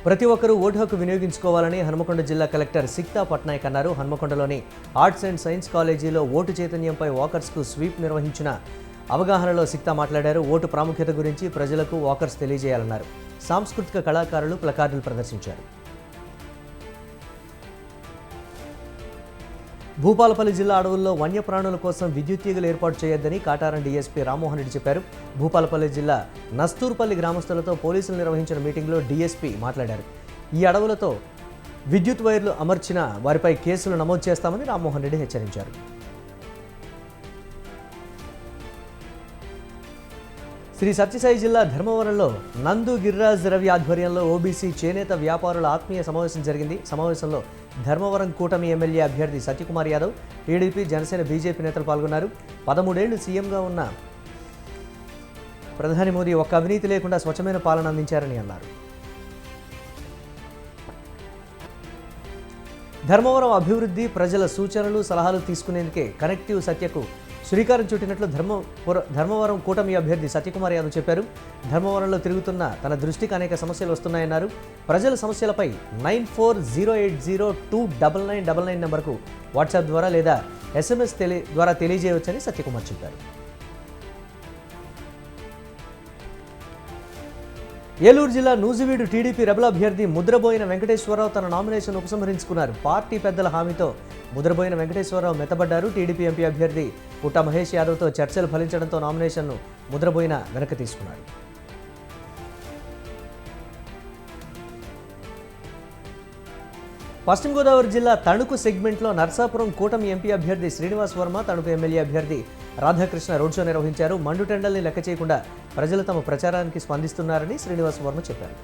ప్రతి ఒక్కరూ ఓటు హక్కు వినియోగించుకోవాలని హన్మకొండ జిల్లా కలెక్టర్ సిక్తా పట్నాయక్ అన్నారు. హన్మకొండలోని ఆర్ట్స్ అండ్ సైన్స్ కాలేజీలో ఓటు చైతన్యంపై వాకర్స్కు స్వీప్ నిర్వహించిన అవగాహనలో సిక్తా మాట్లాడారు. ఓటు ప్రాముఖ్యత గురించి ప్రజలకు వాకర్స్ తెలియజేయాలన్నారు. సాంస్కృతిక కళాకారులు ప్లకార్డులు ప్రదర్శించారు. భూపాలపల్లి జిల్లా అడవుల్లో వన్యప్రాణుల కోసం విద్యుత్ తీగలు ఏర్పాటు చేయొద్దని కాటారం డీఎస్పీ రామ్మోహన్ రెడ్డి చెప్పారు. భూపాలపల్లి జిల్లా నస్తూర్పల్లి గ్రామస్తులతో పోలీసులు నిర్వహించిన మీటింగ్లో డీఎస్పీ మాట్లాడారు. ఈ అడవులతో విద్యుత్ వైర్లు అమర్చిన వారిపై కేసులు నమోదు చేస్తామని రామ్మోహన్ రెడ్డి హెచ్చరించారు. శ్రీ సత్యసాయి జిల్లా ధర్మవరంలో నందు గిర్రాజ్ రవి ఆధ్వర్యంలో ఓబీసీ చేనేత వ్యాపారుల ఆత్మీయ సమావేశం జరిగింది. సమావేశంలో ధర్మవరం కూటమి ఎమ్మెల్యే అభ్యర్థి సత్యకుమార్ యాదవ్, టీడీపీ, జనసేన, బీజేపీ నేతలు పాల్గొన్నారు. 13 ఏళ్లు సీఎంగా ఉన్న ప్రధాని మోదీ ఒక్క అవినీతి లేకుండా స్వచ్ఛమైన పాలన అందించారని అన్నారు. ధర్మవరం అభివృద్ధి, ప్రజల సూచనలు, సలహాలు తీసుకునేందుకే కనెక్టివ్ సత్యకు శ్రీకారం చుట్టినట్లు ధర్మవరం కూటమి అభ్యర్థి సత్యకుమార్ యాదవ్ చెప్పారు. ధర్మవరంలో తిరుగుతున్న తన దృష్టికి అనేక సమస్యలు వస్తున్నాయన్నారు. ప్రజల సమస్యలపై 9408029999 నెంబర్కు వాట్సాప్ ద్వారా లేదా SMS ద్వారా తెలియజేయవచ్చని సత్యకుమార్ చెప్పారు. ఏలూరు జిల్లా నూజివీడు టీడీపీ రెబల్ అభ్యర్థి ముద్రబోయిన వెంకటేశ్వరరావు తన నామినేషన్ ఉపసంహరించుకున్నారు. పార్టీ పెద్దల హామీతో ముద్రబోయిన వెంకటేశ్వరరావు మెత్తబడ్డారు. టీడీపీ ఎంపీ అభ్యర్థి పుట్ట మహేష్ యాదవ్తో చర్చలు ఫలించడంతో నామినేషన్ను ముద్రబోయిన వెనక్కి తీసుకున్నారు. పశ్చిమ గోదావరి జిల్లా తణుకు సెగ్మెంట్లో నర్సాపురం కూటమి ఎంపీ అభ్యర్థి శ్రీనివాస్ వర్మ, తణుకు ఎమ్మెల్యే అభ్యర్థి రాధాకృష్ణ రోడ్ షో నిర్వహించారు. మండుటెండల్ని లెక్క చేయకుండా ప్రజలు తమ ప్రచారానికి స్పందిస్తున్నారని శ్రీనివాస్ వర్మ చెప్పారు.